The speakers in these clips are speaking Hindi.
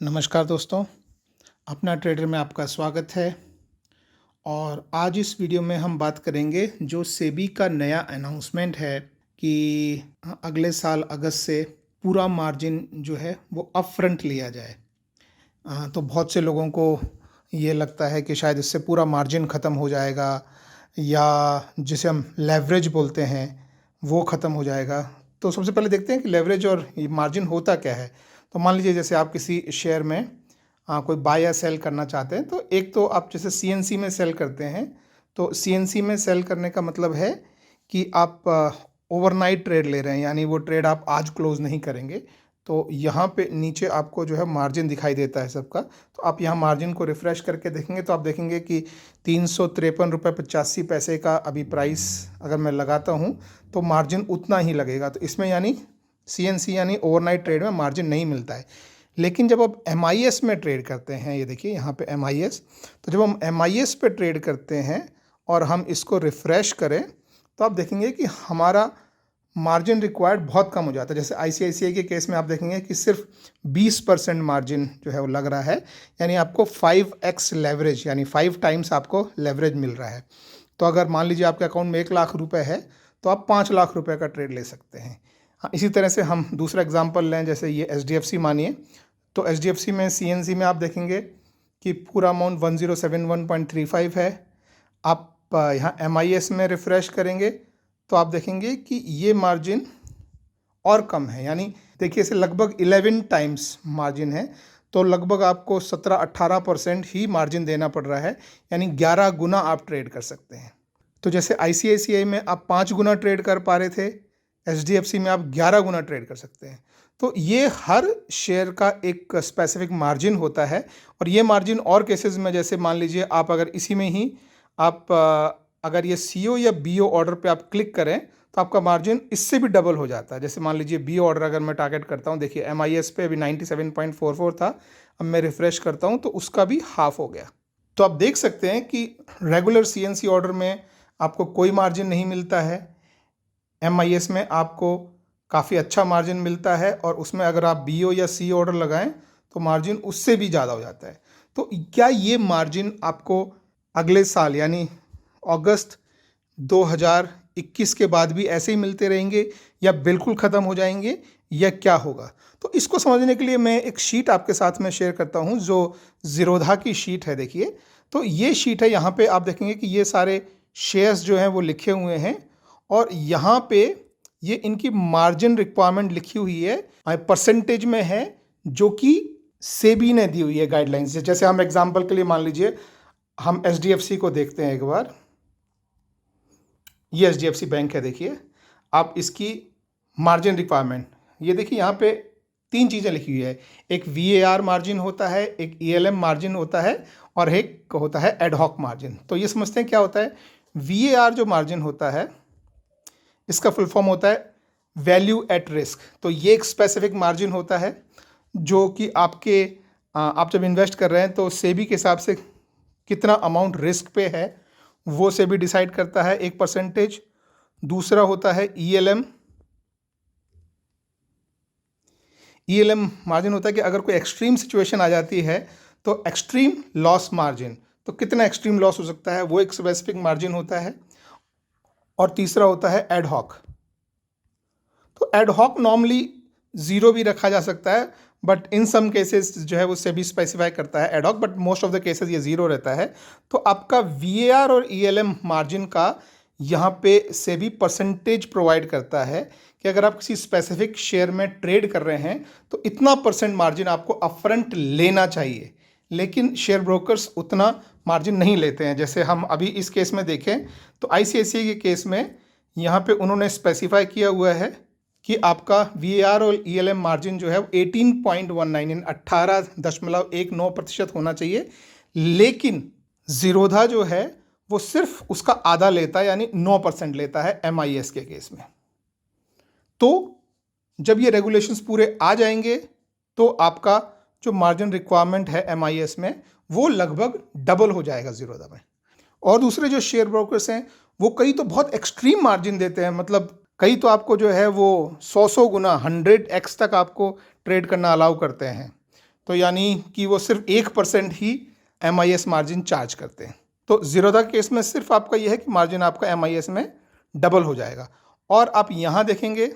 नमस्कार दोस्तों, अपना ट्रेडर में आपका स्वागत है। और आज इस वीडियो में हम बात करेंगे जो सेबी का नया अनाउंसमेंट है कि अगले साल अगस्त से पूरा मार्जिन जो है वो अप फ्रंट लिया जाए। तो बहुत से लोगों को ये लगता है कि शायद इससे पूरा मार्जिन ख़त्म हो जाएगा या जिसे हम लेवरेज बोलते हैं वो ख़त्म हो जाएगा। तो सबसे पहले देखते हैं कि लेवरेज और ये मार्जिन होता क्या है। तो मान लीजिए जैसे आप किसी शेयर में कोई बाय या सेल करना चाहते हैं, तो एक तो आप जैसे सीएनसी में सेल करते हैं, तो सीएनसी में सेल करने का मतलब है कि आप ओवरनाइट ट्रेड ले रहे हैं, यानी वो ट्रेड आप आज क्लोज नहीं करेंगे। तो यहाँ पे नीचे आपको जो है मार्जिन दिखाई देता है सबका। तो आप यहाँ मार्जिन को रिफ़्रेश करके देखेंगे तो आप देखेंगे कि 353.85 का अभी प्राइस अगर मैं लगाता हूँ तो मार्जिन उतना ही लगेगा। तो इसमें यानी सीएनसी यानी ओवरनाइट ट्रेड में मार्जिन नहीं मिलता है। लेकिन जब आप एमआईएस में ट्रेड करते हैं, ये देखिए यहाँ पे एमआईएस, तो जब हम एमआईएस पे ट्रेड करते हैं और हम इसको रिफ़्रेश करें तो आप देखेंगे कि हमारा मार्जिन रिक्वायर्ड बहुत कम हो जाता है। जैसे आईसीआईसीआई के केस में आप देखेंगे कि सिर्फ 20% मार्जिन जो है वो लग रहा है, यानी आपको 5x लेवरेज यानी 5 टाइम्स आपको लेवरेज मिल रहा है। तो अगर मान लीजिए आपके अकाउंट में 1 लाख रुपए है तो आप 5 लाख रुपए का ट्रेड ले सकते हैं। हाँ, इसी तरह से हम दूसरा एग्जांपल लें, जैसे ये एचडीएफसी मानिए, तो एचडीएफसी में सीएनसी में आप देखेंगे कि पूरा अमाउंट 1071.35 है। आप यहाँ एमआईएस में रिफ़्रेश करेंगे तो आप देखेंगे कि ये मार्जिन और कम है, यानी देखिए इसे लगभग 11 टाइम्स मार्जिन है। तो लगभग आपको 17-18% ही मार्जिन देना पड़ रहा है, यानी 11 गुना आप ट्रेड कर सकते हैं। तो जैसे आईसीआईसीआई में आप 5 गुना ट्रेड कर पा रहे थे, एचडीएफसी में आप 11 गुना ट्रेड कर सकते हैं। तो ये हर शेयर का एक स्पेसिफिक मार्जिन होता है। और ये मार्जिन और केसेस में, जैसे मान लीजिए आप अगर इसी में ही आप अगर ये सीओ या बीओ ऑर्डर पे आप क्लिक करें तो आपका मार्जिन इससे भी डबल हो जाता है। जैसे मान लीजिए बीओ ऑर्डर अगर मैं टारगेट करता हूँ, देखिए एमआईएस पे अभी 97.44 था, अब मैं रिफ़्रेश करता हूँ तो उसका भी हाफ हो गया। तो आप देख सकते हैं कि रेगुलर सीएनसी ऑर्डर में आपको कोई मार्जिन नहीं मिलता है, एमआईएस में आपको काफ़ी अच्छा मार्जिन मिलता है, और उसमें अगर आप बीओ या सी ऑर्डर लगाएं तो मार्जिन उससे भी ज़्यादा हो जाता है। तो क्या ये मार्जिन आपको अगले साल यानी अगस्त 2021 के बाद भी ऐसे ही मिलते रहेंगे या बिल्कुल ख़त्म हो जाएंगे या क्या होगा? तो इसको समझने के लिए मैं एक शीट आपके साथ में शेयर करता हूं जो ज़ीरोधा की शीट है। देखिए, तो ये शीट है, यहाँ पे आप देखेंगे कि ये सारे शेयर्स जो हैं वो लिखे हुए हैं, और यहाँ पे ये इनकी मार्जिन रिक्वायरमेंट लिखी हुई है, परसेंटेज में है, जो कि सेबी ने दी हुई है गाइडलाइंस। जैसे हम एग्जांपल के लिए मान लीजिए हम एचडीएफसी को देखते हैं एक बार। ये एचडीएफसी बैंक है, देखिए आप इसकी मार्जिन रिक्वायरमेंट, ये देखिए यहाँ पे 3 चीज़ें लिखी हुई है। एक वीएआर मार्जिन होता है, एक ईएलएम मार्जिन होता है, और एक होता है एडहॉक मार्जिन। तो ये समझते हैं क्या होता है। वीएआर जो मार्जिन होता है इसका फुल फॉर्म होता है वैल्यू एट रिस्क। तो ये एक स्पेसिफिक मार्जिन होता है जो कि आपके आप जब इन्वेस्ट कर रहे हैं तो सेबी के हिसाब से कितना अमाउंट रिस्क पे है वो सेबी डिसाइड करता है, एक परसेंटेज। दूसरा होता है ईएलएम। ईएलएम मार्जिन होता है कि अगर कोई एक्सट्रीम सिचुएशन आ जाती है तो एक्सट्रीम लॉस मार्जिन, तो कितना एक्सट्रीम लॉस हो सकता है वो एक स्पेसिफिक मार्जिन होता है। और तीसरा होता है एडहॉक। तो एडहॉक नॉर्मली 0 भी रखा जा सकता है, बट इन सम केसेस जो है वो सेबी स्पेसिफाई करता है ad hoc, but most of the cases ये 0 रहता है। तो आपका वीएआर और ईएलएम मार्जिन का यहाँ पे सेबी परसेंटेज प्रोवाइड करता है कि अगर आप किसी स्पेसिफिक शेयर में ट्रेड कर रहे हैं तो इतना परसेंट मार्जिन आपको अपफ्रंट लेना चाहिए। लेकिन शेयर ब्रोकर्स उतना मार्जिन नहीं लेते हैं। जैसे हम अभी इस केस में देखें तो आईसीआईसीआई के केस में यहाँ पे उन्होंने स्पेसिफाई किया हुआ है कि आपका वीएआर और ईएलएम मार्जिन जो है 18.19 यानी 18.19% होना चाहिए। लेकिन ज़ीरोधा जो है वो सिर्फ उसका आधा लेता है, यानी 9% लेता है एमआईएस के केस में। तो जब ये रेगुलेशंस पूरे आ जाएंगे तो आपका जो मार्जिन रिक्वायरमेंट है एमआईएस में वो लगभग डबल हो जाएगा ज़ीरोधा में। और दूसरे जो शेयर ब्रोकर्स हैं वो कई तो बहुत एक्सट्रीम मार्जिन देते हैं, मतलब कई तो आपको जो है वो 100 गुना 100x तक आपको ट्रेड करना अलाउ करते हैं। तो यानी कि वो सिर्फ 1% ही MIS मार्जिन चार्ज करते हैं। तो ज़ीरोधा के केस में सिर्फ आपका यह है कि मार्जिन आपका MIS में डबल हो जाएगा। और आप यहाँ देखेंगे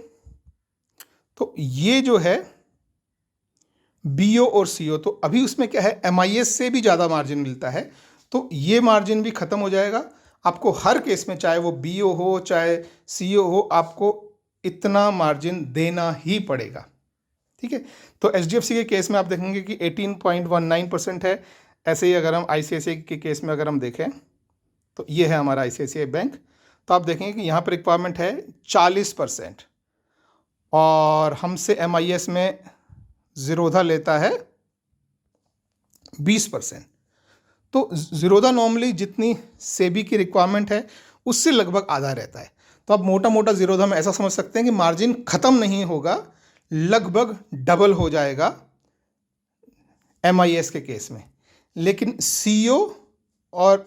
तो ये जो है BO और CO, तो अभी उसमें क्या है, MIS से भी ज़्यादा मार्जिन मिलता है, तो ये मार्जिन भी ख़त्म हो जाएगा। आपको हर केस में, चाहे वो BO हो चाहे CO हो, आपको इतना मार्जिन देना ही पड़ेगा। ठीक है, तो HDFC के केस में आप देखेंगे कि 18.19% है। ऐसे ही अगर हम ICICI के केस में अगर हम देखें तो ये है हमारा ICICI बैंक, तो आप देखेंगे कि यहाँ पर रिक्वायरमेंट है 40% और हमसे MIS में ज़ीरोधा लेता है 20%। तो ज़ीरोधा नॉर्मली जितनी सेबी की रिक्वायरमेंट है उससे लगभग आधा रहता है। तो आप मोटा मोटा ज़ीरोधा में ऐसा समझ सकते हैं कि मार्जिन ख़त्म नहीं होगा, लगभग डबल हो जाएगा MIS के केस में। लेकिन CO और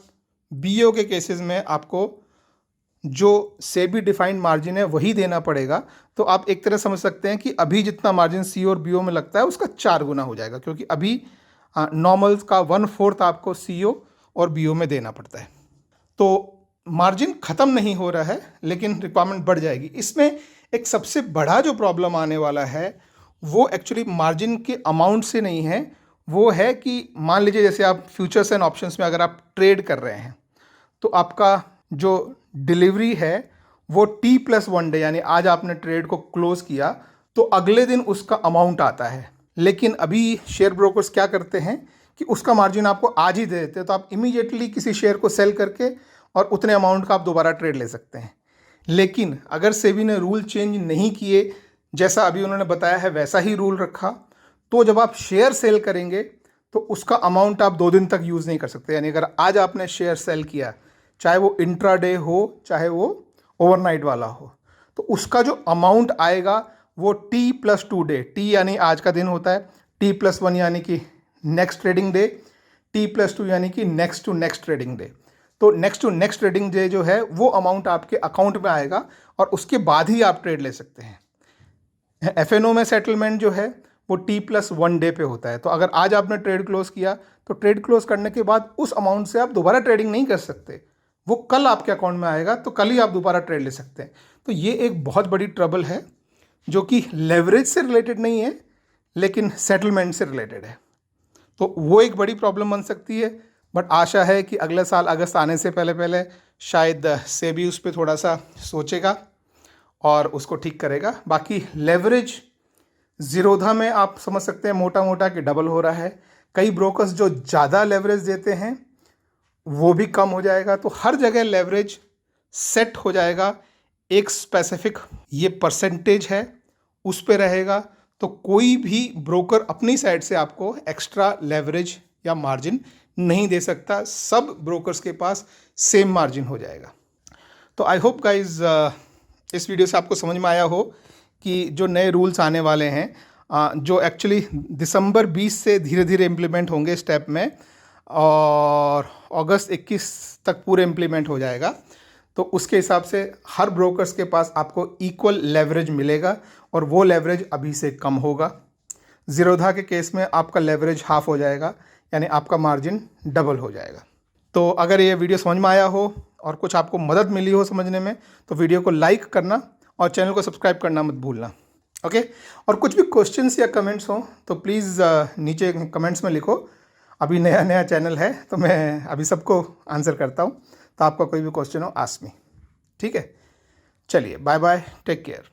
BO के केसेस में आपको जो सेबी डिफाइंड मार्जिन है वही देना पड़ेगा। तो आप एक तरह समझ सकते हैं कि अभी जितना मार्जिन CO और BO में लगता है उसका 4 गुना हो जाएगा, क्योंकि अभी नॉर्मल्स का 1/4 आपको CO और BO में देना पड़ता है। तो मार्जिन ख़त्म नहीं हो रहा है, लेकिन रिक्वायरमेंट बढ़ जाएगी। इसमें एक सबसे बड़ा जो प्रॉब्लम आने वाला है वो एक्चुअली मार्जिन के अमाउंट से नहीं है, वो है कि मान लीजिए जैसे आप फ्यूचर्स एंड ऑप्शंस में अगर आप ट्रेड कर रहे हैं तो आपका जो डिलीवरी है वो T+1 डे, यानी आज आपने ट्रेड को क्लोज किया तो अगले दिन उसका अमाउंट आता है। लेकिन अभी शेयर ब्रोकर्स क्या करते हैं कि उसका मार्जिन आपको आज ही दे देते हैं, तो आप इमीडिएटली किसी शेयर को सेल करके और उतने अमाउंट का आप दोबारा ट्रेड ले सकते हैं। लेकिन अगर सेबी ने रूल चेंज नहीं किए, जैसा अभी उन्होंने बताया है वैसा ही रूल रखा, तो जब आप शेयर सेल करेंगे तो उसका अमाउंट आप 2 दिन तक यूज़ नहीं कर सकते। यानी अगर आज आपने शेयर सेल किया, चाहे वो इंट्राडे हो चाहे वो ओवरनाइट वाला हो, तो उसका जो अमाउंट आएगा वो T+2 डे, T यानी आज का दिन होता है, T+1 यानी कि नेक्स्ट ट्रेडिंग डे, T+2 यानी कि next to next trading day. तो next to next trading day जो है वो अमाउंट आपके अकाउंट में आएगा और उसके बाद ही आप ट्रेड ले सकते हैं। FNO में सेटलमेंट जो है वो T+1 डे पे होता है। तो अगर आज आपने ट्रेड क्लोज किया तो ट्रेड क्लोज करने के बाद उस अमाउंट से आप दोबारा ट्रेडिंग नहीं कर सकते, वो कल आपके अकाउंट में आएगा, तो कल ही आप दोबारा ट्रेड ले सकते हैं। तो ये एक बहुत बड़ी ट्रबल है जो कि लेवरेज से रिलेटेड नहीं है लेकिन सेटलमेंट से रिलेटेड है। तो वो एक बड़ी प्रॉब्लम बन सकती है, बट आशा है कि अगले साल अगस्त आने से पहले पहले शायद सेबी उस पर थोड़ा सा सोचेगा और उसको ठीक करेगा। बाकी लेवरेज ज़ीरोधा में आप समझ सकते हैं मोटा मोटा कि डबल हो रहा है। कई ब्रोकर्स जो ज़्यादा लेवरेज देते हैं वो भी कम हो जाएगा। तो हर जगह लेवरेज सेट हो जाएगा, एक स्पेसिफिक ये परसेंटेज है उस पे रहेगा। तो कोई भी ब्रोकर अपनी साइड से आपको एक्स्ट्रा लेवरेज या मार्जिन नहीं दे सकता, सब ब्रोकर्स के पास सेम मार्जिन हो जाएगा। तो आई होप गाइज इस वीडियो से आपको समझ में आया हो कि जो नए रूल्स आने वाले हैं, जो एक्चुअली दिसंबर 20 से धीरे धीरे इम्प्लीमेंट होंगे स्टेप में और अगस्त 21 तक पूरे इम्प्लीमेंट हो जाएगा। तो उसके हिसाब से हर ब्रोकर्स के पास आपको इक्वल लेवरेज मिलेगा और वो लेवरेज अभी से कम होगा। ज़ीरोधा के केस में आपका लेवरेज हाफ हो जाएगा, यानी आपका मार्जिन डबल हो जाएगा। तो अगर ये वीडियो समझ में आया हो और कुछ आपको मदद मिली हो समझने में, तो वीडियो को लाइक करना और चैनल को सब्सक्राइब करना मत भूलना। ओके, और कुछ भी क्वेश्चंस या कमेंट्स हो तो प्लीज़ नीचे कमेंट्स में लिखो। अभी नया नया चैनल है तो मैं अभी सबको आंसर करता हूँ, तो आपका कोई भी क्वेश्चन हो आस्क मी। ठीक है, चलिए बाय बाय, टेक केयर।